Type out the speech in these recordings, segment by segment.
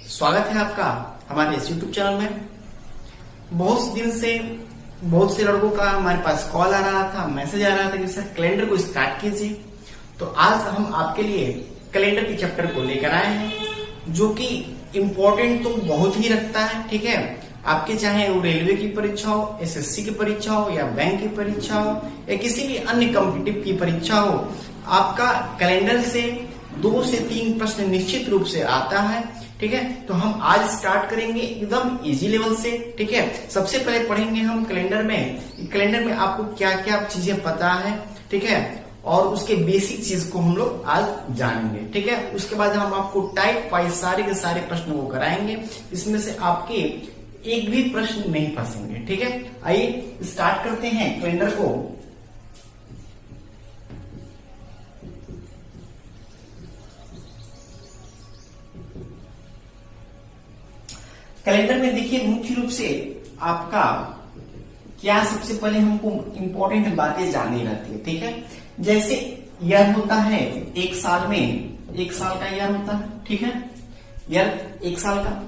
स्वागत है आपका हमारे इस YouTube चैनल में। बहुत दिन से बहुत से लड़कों का हमारे पास कॉल आ रहा था, मैसेज आ रहा था कि सर कैलेंडर को स्टार्ट कीजिए। तो आज हम आपके लिए कैलेंडर के चैप्टर को लेकर आए हैं, जो कि इम्पोर्टेंट तो बहुत ही रखता है। ठीक है, आपके चाहे वो रेलवे की परीक्षा हो, एसएससी की परीक्षा हो, या बैंक की परीक्षा हो, या किसी भी अन्य कॉम्पिटिटिव की परीक्षा हो, आपका कैलेंडर से 2 से 3 प्रश्न निश्चित रूप से आता है। ठीक है, तो हम आज स्टार्ट करेंगे एकदम इजी लेवल से। ठीक है, सबसे पहले पढ़ेंगे हम कैलेंडर में आपको क्या क्या चीजें पता है। ठीक है, और उसके बेसिक चीज को हम लोग आज जानेंगे। ठीक है, उसके बाद हम आपको टाइप वाइज सारे के सारे प्रश्नों को कराएंगे, इसमें से आपके एक भी प्रश्न नहीं फंसेंगे। ठीक है, आइए स्टार्ट करते हैं कैलेंडर को। कैलेंडर में देखिए मुख्य रूप से आपका क्या सबसे पहले हमको इंपॉर्टेंट बातें जाननी रहती है। ठीक है, जैसे ईयर होता है एक साल में, एक साल का ईयर होता है। ठीक है, ईयर एक साल का,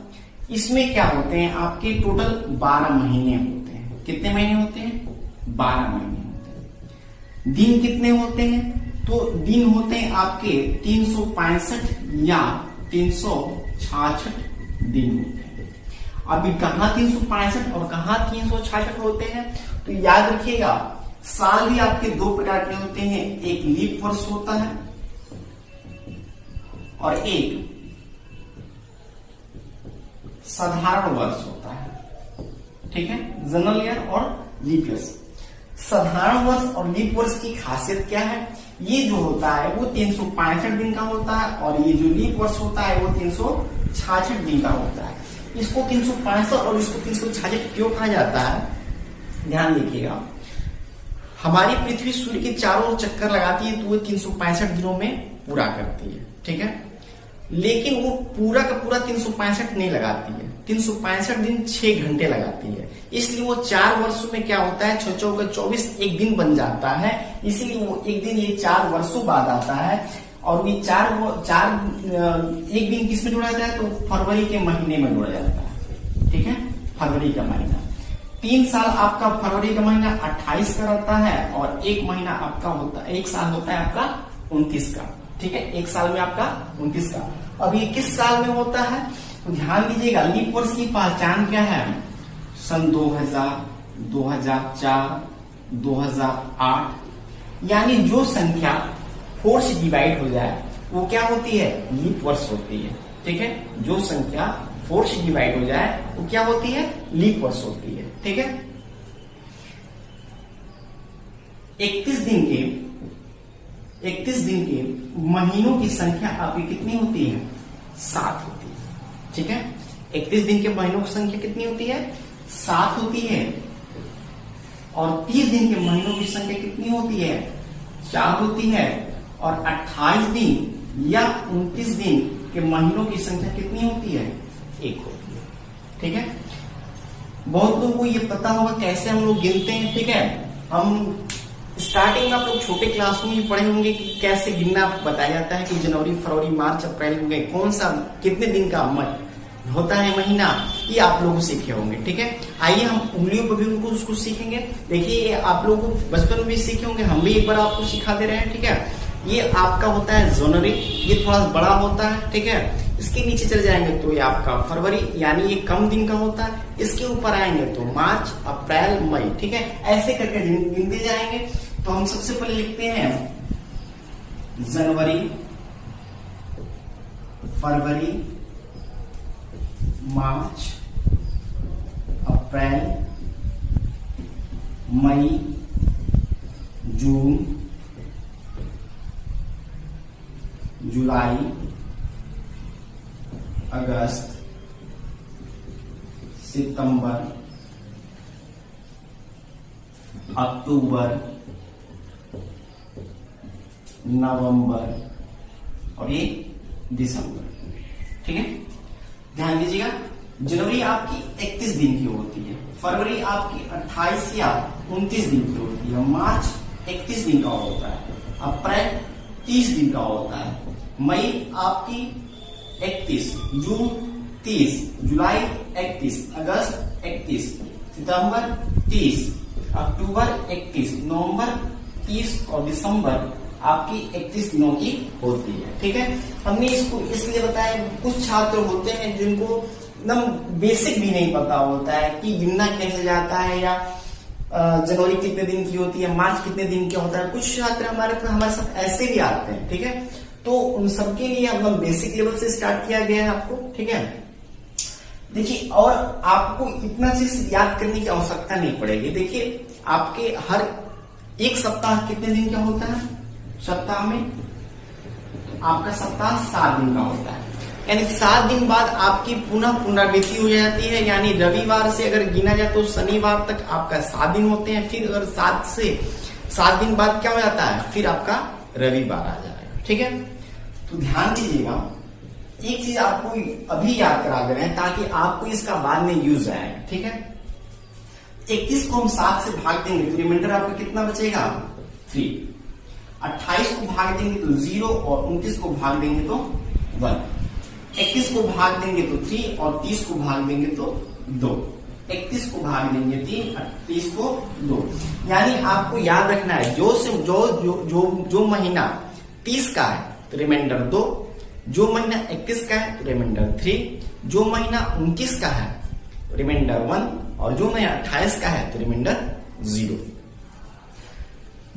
इसमें क्या होते हैं आपके टोटल 12 महीने होते हैं। कितने महीने होते हैं? 12 महीने होते हैं। दिन कितने होते हैं? तो दिन होते हैं आपके 365 या 366 दिन होते हैं। अभी कहाँ 365 और कहाँ 366 होते हैं, तो याद रखिएगा साल भी आपके 2 प्रकार के होते हैं। एक लीप वर्ष होता है और एक साधारण वर्ष होता है। ठीक है, जनरल ईयर और लीप ईयर। साधारण वर्ष और लीप वर्ष की खासियत क्या है? ये जो होता है वो 365 दिन का होता है, और ये जो लीप वर्ष होता है वो 366 दिन का होता है। इसको 365 और इसको 366 क्यों कहा जाता है? ध्यान देखिएगा, हमारी पृथ्वी सूर्य के चारों ओर चक्कर लगाती है, तो वो 365 दिनों में पूरा करती है। ठीक है, लेकिन वो पूरा का पूरा 365 नहीं लगाती है। 365 दिन 6 घंटे लगाती है, इसलिए वो 4 वर्षों में क्या होता है, 6 चौके 24 एक दिन बन जाता है। इसीलिए वो एक दिन ये 4 वर्षों बाद आता है। और ये एक दिन किस में जोड़ा जाता है? तो फरवरी के महीने में जोड़ा जाता है। ठीक है, फरवरी का महीना। 3 साल आपका फरवरी का महीना 28 का रहता है, और एक महीना आपका होता है, एक साल होता है आपका 29 का। ठीक है, एक साल में आपका 29 का। अब ये किस साल में होता है? तो ध्यान दीजिएगा, लीप वर्ष की पहचान क्या है? सन 2000, 2004, 2008, यानी जो संख्या 4 से डिवाइड हो जाए वो क्या होती है? लीप वर्ष होती है। ठीक है, जो संख्या 4 से डिवाइड हो जाए वो क्या होती है? लीप वर्ष होती है। ठीक है, 31 दिन के महीनों की संख्या आपकी कितनी होती है? 7 होती है। ठीक है, 31 दिन के महीनों की संख्या कितनी होती है? 7 होती है। और 30 दिन के महीनों की संख्या कितनी होती है? 4 होती है। और 28 दिन या 29 दिन के महीनों की संख्या कितनी होती है? 1 होती है। ठीक है, बहुत लोगों को ये पता होगा कैसे हम लोग गिनते हैं। ठीक है, हम स्टार्टिंग में आप लोग छोटे क्लास में ही पढ़े होंगे कि कैसे गिनना बताया जाता है कि जनवरी, फरवरी, मार्च, अप्रैल हो गए, कौन सा कितने दिन का होता है महीना, ये आप लोग सीखे होंगे। ठीक है, आइए हम उंगलियों पर भी उनको उसको सीखेंगे। देखिए, आप लोग बचपन में भी सीखे होंगे, हम भी एक बार आपको सिखा दे रहे हैं। ठीक है, ये आपका होता है जनवरी, ये थोड़ा बड़ा होता है। ठीक है, इसके नीचे चले जाएंगे तो ये आपका फरवरी, यानी ये कम दिन का होता है। इसके ऊपर आएंगे तो मार्च, अप्रैल, मई। ठीक है, ऐसे करके गिनते जाएंगे। तो हम सबसे पहले लिखते हैं जनवरी, फरवरी, मार्च, अप्रैल, मई, जून, जुलाई, अगस्त, सितंबर, अक्टूबर, नवंबर और ये दिसंबर। ठीक है, ध्यान दीजिएगा, जनवरी आपकी 31 दिन की होती है, फरवरी आपकी 28 या 29 दिन की होती है, मार्च 31 दिन का होता है, अप्रैल 30 दिन का होता है, मई आपकी 31, जून 30, जुलाई 31, अगस्त 31, सितंबर 30, अक्टूबर 31, नवंबर 30 और दिसंबर आपकी 31 दिनों की होती है। ठीक है, हमने इसको इसलिए बताया, कुछ छात्र होते हैं जिनको एकदम बेसिक भी नहीं पता होता है कि गिनना कैसे जाता है, या जनवरी कितने दिन की होती है, मार्च कितने दिन का होता है। कुछ छात्र हमारे साथ ऐसे भी आते हैं। ठीक है, तो उन सबके लिए हम बेसिक लेवल से स्टार्ट किया गया है आपको। ठीक है, देखिए, और आपको इतना चीज याद करने की आवश्यकता नहीं पड़ेगी। देखिए, आपके हर एक सप्ताह कितने दिन का होता है? सप्ताह में आपका सप्ताह 7 दिन का होता है, यानी 7 दिन बाद आपकी पुनः पुनरावृत्ति हो जाती है। यानी रविवार से अगर गिना जाए तो शनिवार तक आपका 7 दिन होते हैं। फिर अगर 7 दिन बाद क्या हो जाता है? फिर आपका रविवार आ जाएगा। ठीक है, तो ध्यान दीजिएगा, एक चीज आपको अभी याद करा दे रहे हैं ताकि आपको इसका बाद में यूज आएगा। ठीक है, 31 को हम 7 से भाग देंगे तो रिमाइंडर आपका कितना बचेगा? 3। 28 को भाग देंगे तो 0 और 29 को भाग देंगे तो 1। 31 को भाग देंगे तो 3 और 30 को भाग देंगे तो 2। 31 को भाग देंगे 3 और 30 को 2। यानी आपको याद रखना है, जो महीना 30 का है तो रिमाइंडर 2, जो महीना 31 का है तो रिमाइंडर 3, जो महीना 29 का है तो रिमाइंडर 1 और जो महीना 28 का है तो रिमाइंडर 0।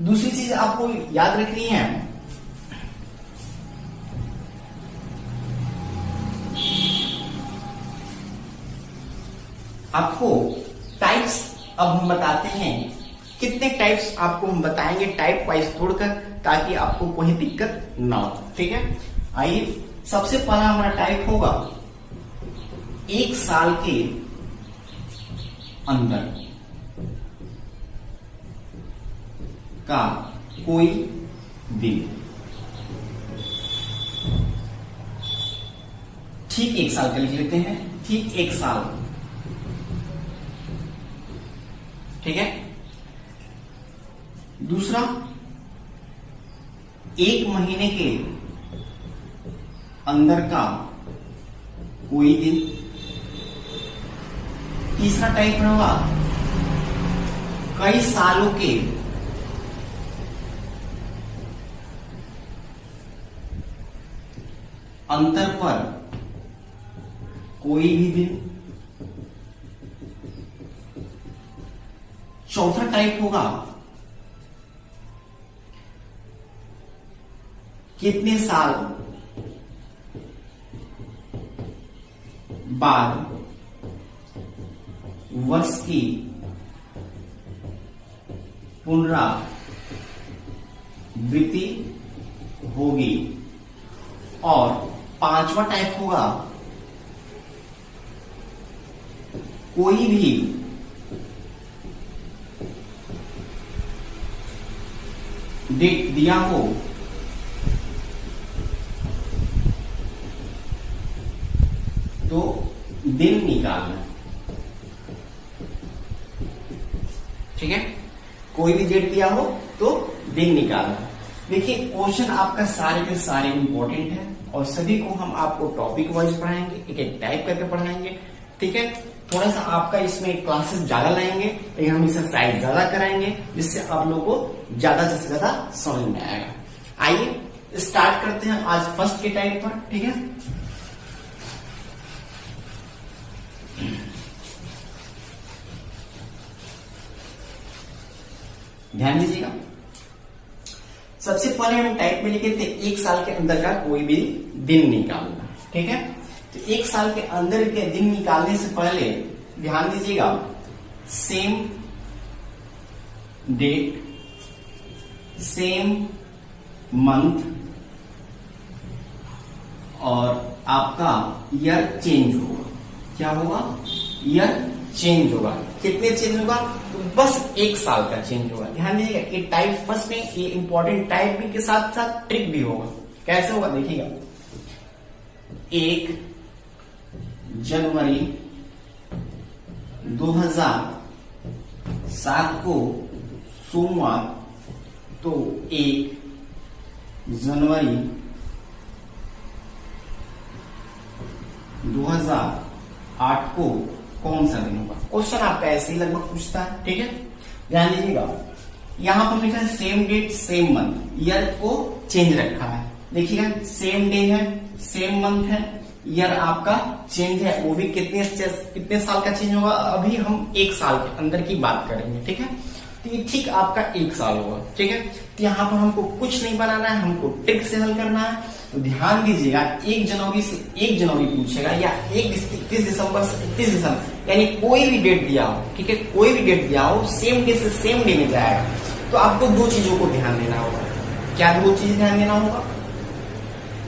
दूसरी चीज आपको याद रखनी है, आपको टाइप्स अब हम बताते हैं। कितने टाइप्स आपको हम बताएंगे टाइप वाइज तोड़कर, ताकि आपको कोई दिक्कत ना हो। ठीक है, आइए, सबसे पहला हमारा टाइप होगा 1 साल के अंदर का कोई दिन। ठीक 1 साल का लिख लेते हैं, ठीक 1 साल। ठीक है, दूसरा 1 महीने के अंदर का कोई दिन। तीसरा टाइप होगा कई सालों के अंतर पर कोई भी दिन। चौथा टाइप होगा कितने साल बाद वर्ष की पुनरावृत्ति होगी। और 5वां टाइप होगा कोई भी डेट दिया हो तो दिन निकालना। ठीक है, कोई भी डेट दिया हो तो दिन निकालना। देखिए, क्वेश्चन आपका सारे के सारे इंपॉर्टेंट है और सभी को हम आपको टॉपिक वाइज पढ़ाएंगे, एक एक टाइप करके पढ़ाएंगे। ठीक है, थोड़ा सा आपका इसमें क्लासेस ज्यादा लाएंगे, लेकिन हम इसे साइड ज्यादा कराएंगे, जिससे आप लोगों को ज्यादा से ज्यादा समझ में आएगा। आइए स्टार्ट करते हैं आज फर्स्ट के टाइप पर। ठीक है, ध्यान दीजिएगा, सबसे पहले हम टाइप में लिखे थे 1 साल के अंदर का कोई भी दिन निकालना। ठीक है, तो 1 साल के अंदर के दिन निकालने से पहले ध्यान दीजिएगा, सेम डेट, सेम मंथ और आपका ईयर चेंज होगा। क्या होगा? ईयर चेंज होगा। कितने चेंज होगा? तो बस 1 साल का चेंज होगा। ध्यान दीजिएगा, ये टाइप फर्स्ट में ये इंपॉर्टेंट टाइप भी के साथ साथ ट्रिक भी होगा। कैसे होगा देखिएगा, 1 जनवरी 2007 को सोमवार, तो 1 जनवरी 2008 को कौन सा दिन होगा। क्वेश्चन आपका ऐसे ही लगभग पूछता है, ठीक है। ध्यान दीजिएगा, यहां पर लिखा है same date same month, year को चेंज रखा है। देखिएगा सेम डे है, सेम मंथ है, ईयर आपका चेंज है, वो भी कितने साल का चेंज होगा। अभी हम 1 साल के अंदर की बात करेंगे, ठीक है। तो ये ठीक आपका 1 साल होगा, ठीक है। तो यहाँ पर हमको कुछ नहीं बनाना है, हमको ट्रिक से हल करना है। तो ध्यान दीजिएगा 1 जनवरी से 1 जनवरी पूछेगा, या 31 दिसंबर से 31 दिसंबर, यानी कोई भी डेट दिया हो, ठीक है, कोई भी डेट दिया हो, सेम डे से सेम डे में जाएगा। तो आपको 2 चीजों को ध्यान देना होगा। क्या 2 चीज ध्यान देना होगा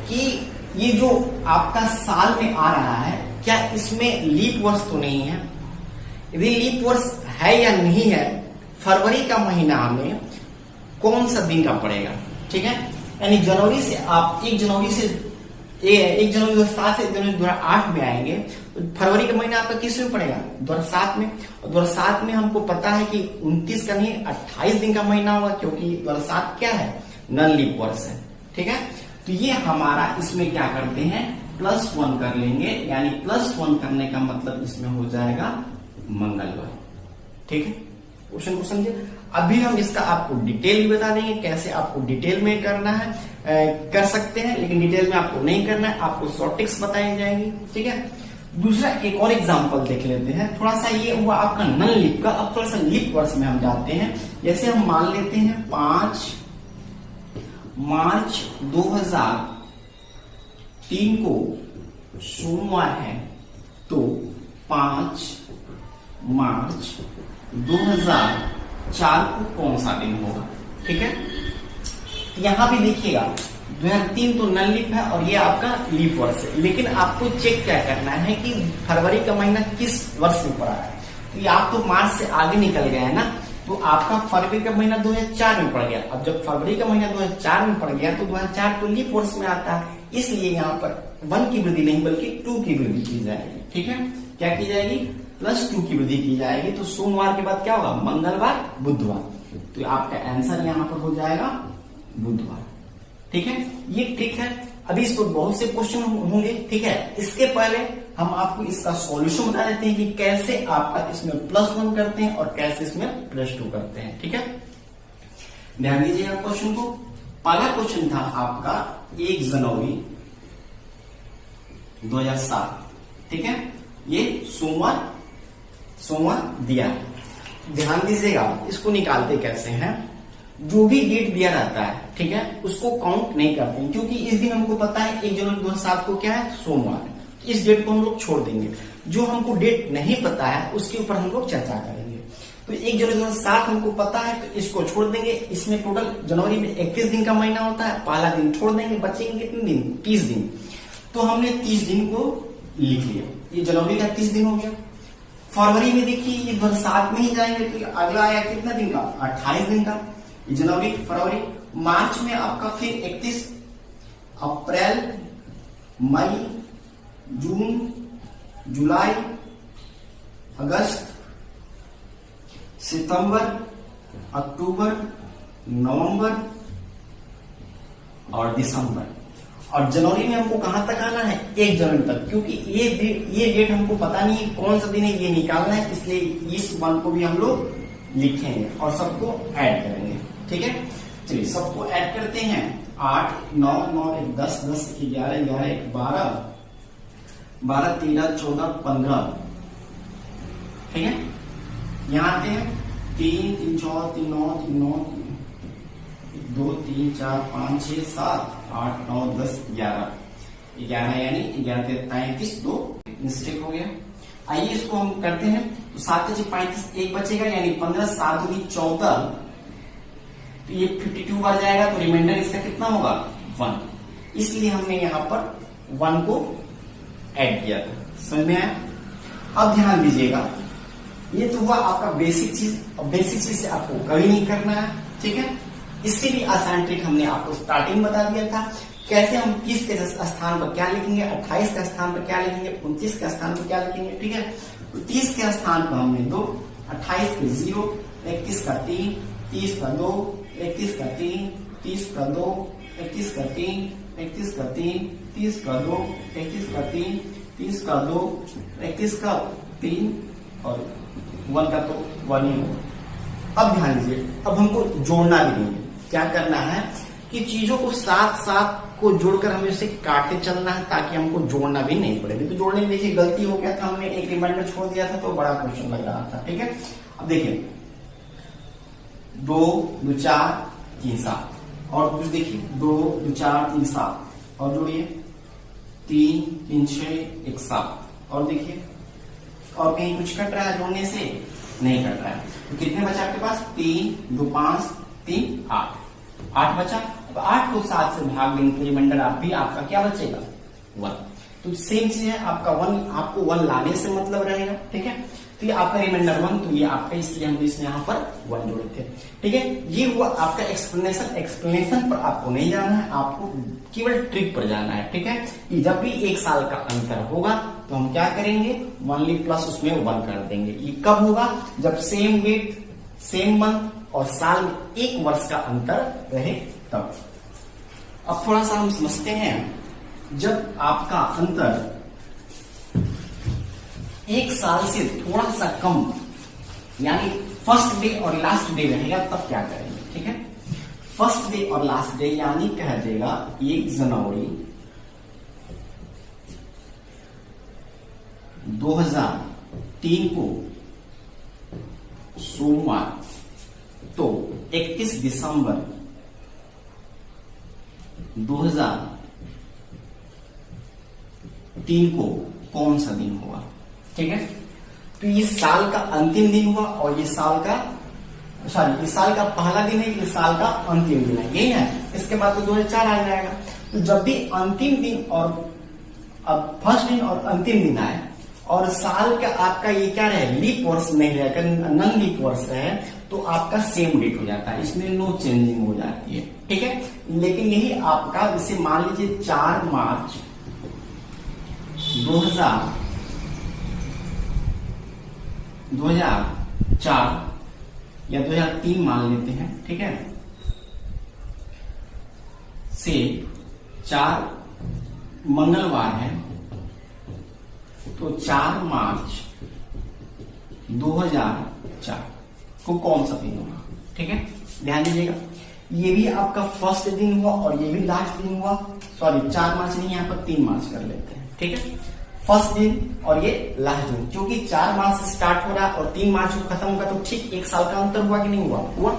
कि ये जो आपका साल में आ रहा है, क्या इसमें लीप वर्ष तो नहीं है। यदि लीप वर्ष है या नहीं है, फरवरी का महीना हमें कौन सा दिन का पड़ेगा, ठीक है। यानी जनवरी से आप 1 जनवरी 2007 से 2008 में आएंगे, तो फरवरी का महीना आपका किस में पड़ेगा, 2007 में। और 2007 में हमको पता है कि 29 का नहीं 28 दिन का महीना होगा, क्योंकि 2007 क्या है, नन लीप वर्ष है, ठीक है। तो ये हमारा इसमें क्या करते हैं, +1 कर लेंगे, यानी +1 करने का मतलब इसमें हो जाएगा मंगलवार, ठीक है। क्वेश्चन को समझे। अभी हम इसका आपको डिटेल भी बता देंगे, कैसे आपको डिटेल में करना है, कर सकते हैं, लेकिन डिटेल में आपको नहीं करना है, आपको शॉर्ट टिप्स बताई जाएंगी, ठीक है। दूसरा एक और एग्जांपल देख लेते हैं। थोड़ा सा ये हुआ आपका नन लीप का, अब थोड़ा सा लीप वर्ष में हम जाते हैं। जैसे हम मान लेते हैं 5 मार्च 2003 को सोमवार है, तो 5 मार्च 2004 को कौन सा दिन होगा, ठीक है। यहां भी देखिएगा 2003 तो नन लीप है और ये आपका लीप वर्ष है, लेकिन आपको चेक क्या करना है कि फरवरी का महीना किस वर्ष में पड़ा है। तो ये आप तो मार्च से आगे निकल गए हैं ना, तो आपका फरवरी का महीना 2004 में पड़ गया। अब जब फरवरी का महीना 2004 में पड़ गया, तो 2004 तो लीप वर्ष में आता है, इसलिए यहाँ पर 1 की वृद्धि नहीं बल्कि 2 की वृद्धि की जाएगी, ठीक है। क्या की जाएगी, +2 की वृद्धि की जाएगी। तो सोमवार के बाद क्या होगा, मंगलवार, बुधवार। तो आपका आंसर यहाँ पर हो जाएगा बुधवार, ठीक है। ये ट्रिक है। अभी इस पर बहुत से क्वेश्चन होंगे, ठीक है। इसके पहले हम आपको इसका सॉल्यूशन बता देते हैं कि कैसे आपका इसमें +1 करते हैं और कैसे इसमें +2 करते हैं, ठीक है। ध्यान दीजिएगा क्वेश्चन को। पहला क्वेश्चन था आपका 1 जनवरी 2007, ठीक है। ये सोमवार दिया है। ध्यान दीजिएगा, इसको निकालते कैसे हैं। जो भी डेट दिया रहता है, ठीक है, उसको काउंट नहीं करते हैं, क्योंकि इस दिन हमको पता है 1 जनवरी 2007 को क्या है, सोमवार है। इस डेट को हम लोग छोड़ देंगे। जो हमको डेट नहीं पता है उसके ऊपर हम लोग चर्चा करेंगे। तो 1 जनवरी 2007 हमको पता है, तो इसको छोड़ देंगे। इसमें टोटल जनवरी में 31 दिन का महीना होता है, पहला दिन छोड़ देंगे, बचेंगे कितने दिन, 30 दिन। तो हमने 30 दिन को लिख लिया, ये जनवरी का 30 दिन हो गया। फरवरी में देखिए ये 2007 में ही जाएंगे, तो अगला आया कितना दिन का, 28 दिन का, ये जनवरी फरवरी। मार्च में आपका फिर 31, अप्रैल, मई, जून, जुलाई, अगस्त, सितंबर, अक्टूबर, नवंबर और दिसंबर। और जनवरी में हमको कहां तक आना है, 1 जनवरी तक, क्योंकि ये डेट हमको पता नहीं है कौन सा दिन है, ये निकालना है, इसलिए इस वन को भी हम लोग लिखेंगे और सबको ऐड करेंगे, ठीक है। चलिए सबको ऐड करते हैं। 8 9 9 1 10 10 11 11 1 12 12 13 14 15, ठीक है। यहां आते हैं 3 3 4 3 9 3 9 2 3 4 5 6 7 8 9 10 11 11 यानी 11 33 2 मिस्टेक हो गया। आइए इसको हम करते हैं। तो 7 से 35 1 बचेगा, यानी 15 7 दूनी 14, तो ये 52 बार जाएगा, तो रिमाइंडर इसका कितना होगा, 1। इसलिए हमने यहां पर 1 को ऐड किया था। समझ में आया। अब ध्यान दीजिएगा, ये तो हुआ आपका बेसिक चीज, और बेसिक चीज से आपको कभी नहीं करना है, ठीक है। इससे भी आसान ट्रिक हमने आपको स्टार्टिंग बता दिया था, कैसे हम 30 के स्थान पर क्या लिखेंगे, 28 के स्थान पर क्या लिखेंगे, 29 के स्थान पर क्या लिखेंगे, ठीक है। तो 30 के स्थान पर हमने 2, 28 के 0, 31 का 3, 30 का 2, 31 का 3, 30 का 2, 31 का 3, 31 का 3, 30 का 2, 31 का 3, 30 का 2, 31 का 3 और 1 का तो 1 ही होगा। अब ध्यान दीजिए, अब हमको जोड़ना भी नहीं है। क्या करना है कि चीजों को साथ साथ को जोड़कर हमें उसे काटते चलना है, ताकि हमको जोड़ना भी नहीं पड़े। तो जोड़ने में देखिए गलती हो गया था, हमने एक रिमाइंडर छोड़ दिया था तो बड़ा क्वेश्चन लग रहा था। ठीक है, अब देखिए 2 2 4 3 7 और कुछ देखिए 2 2 4 3 7 और जोड़िए 3 3 6 1 7 और देखिए, और कहीं कुछ कट रहा है जोड़ने से? नहीं कट रहा है। तो कितने बचा आपके पास? 3 2 5 3 8 बचा। अब 8 को 7 से भाग देंगे तो रिमाइंडर आप भी आपका क्या बचेगा? 1। तो सेम चीज है, आपका 1 आपको 1 लाने से मतलब रहेगा। ठीक है, तो ये आपका रिमाइंडर 1, तो ये आपका, इसलिए हम इसने यहाँ पर 1 जोड़े थे। ठीक है, ये हुआ आपका एक्सप्लेनेशन। एक्सप्लेनेशन पर आपको नहीं जाना है, आपको केवल ट्रिक पर जाना है। ठीक है, कि जब भी 1 साल का अंतर होगा तो हम क्या करेंगे? ओनली प्लस उसमें 1 कर देंगे। ये कब होगा? जब सेम डेट, सेम मंथ और साल में 1 वर्ष का अंतर रहे तब। अब थोड़ा सा हम समझते हैं, जब आपका अंतर 1 साल से थोड़ा सा कम, यानी फर्स्ट डे और लास्ट डे रहेगा, तब क्या करेंगे? ठीक है, फर्स्ट डे और लास्ट डे यानी कह देगा 1 जनवरी 2003 को सोमवार, तो 31 दिसंबर 2003 को कौन सा दिन होगा? ठीक है, तो ये साल का अंतिम दिन हुआ और ये साल का, सॉरी, ये साल का पहला दिन है, ये साल का अंतिम दिन है, यही है। इसके बाद तो 2004 आ जाएगा। तो जब भी अंतिम दिन और अब फर्स्ट दिन और अंतिम दिन आए और साल का आपका ये क्या रहे? लीप वर्ष नहीं रहेगा, नन लीप वर्ष रहे, तो आपका सेम डेट हो जाता है, इसमें नो चेंजिंग हो जाती है। ठीक है, लेकिन यही आपका, जैसे मान लीजिए 4 मार्च 2004 या 2003 मान लेते हैं। ठीक है, से 4 मंगलवार है, तो 4 मार्च 2004 को कौन सा दिन होगा? ठीक है, ध्यान दीजिएगा, ये भी आपका फर्स्ट दिन हुआ और ये भी लास्ट दिन हुआ। सॉरी, 4 मार्च नहीं, यहाँ पर 3 मार्च कर लेते हैं। ठीक है, फर्स्ट दिन और ये लास्ट दिन, क्योंकि 4 मार्च से स्टार्ट हो रहा है और 3 मार्च को खत्म होगा, तो ठीक 1 साल का अंतर हुआ कि नहीं हुआ? हुआ।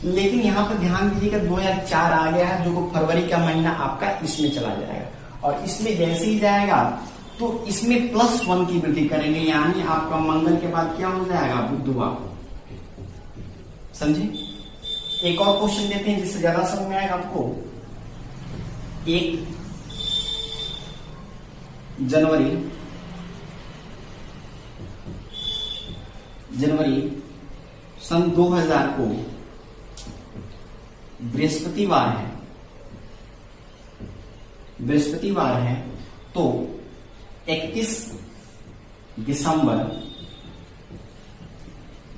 लेकिन यहाँ पर ध्यान दीजिएगा 2004 आ गया है, जो को फरवरी का महीना आपका इसमें चला जाएगा, और इसमें जैसे ही जाएगा तो इसमें +1 की वृद्धि करेंगे, यानी आपका मंगल के बाद क्या हो जाएगा? बुधवार। समझे? एक और क्वेश्चन देते हैं जिससे ज्यादा समझ में आएगा आपको। 1 जनवरी सन 2000 को बृहस्पतिवार है, तो 31 दिसंबर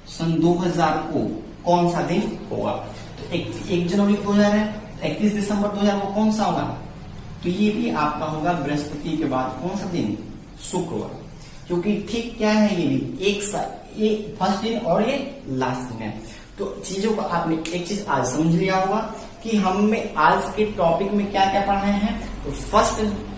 सन 2000 को कौन सा दिन होगा? तो 1 जनवरी 2000 है, 31 दिसंबर 2000 को कौन सा होगा? तो ये भी आपका होगा बृहस्पति के बाद कौन सा दिन? शुक्रवार। क्योंकि ठीक क्या है, ये भी ये फर्स्ट दिन और ये लास्ट दिन है। तो चीजों को आपने एक चीज आज समझ लिया होगा कि हमें आज के टॉपिक में क्या क्या पढ़ाए हैं। तो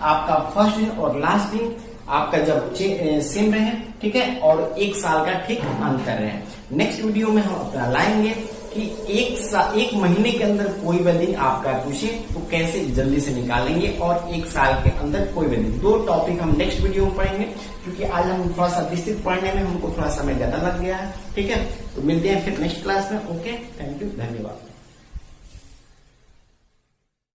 आपका फर्स्ट दिन और लास्ट दिन आपका जब सेम रहे, ठीक है, और 1 साल का ठीक अंतर है। नेक्स्ट वीडियो में हम अपना लाएंगे कि 1 महीने के अंदर कोई भी दिन आपका पूछे तो कैसे जल्दी से निकालेंगे, और 1 साल के अंदर कोई भी दिन। 2 टॉपिक हम नेक्स्ट वीडियो में पढ़ेंगे, क्योंकि आज हम थोड़ा सा विस्तृत पढ़ने में हमको थोड़ा समय ज्यादा लग गया है। ठीक है, तो मिलते हैं फिर नेक्स्ट क्लास में। ओके, थैंक यू, धन्यवाद।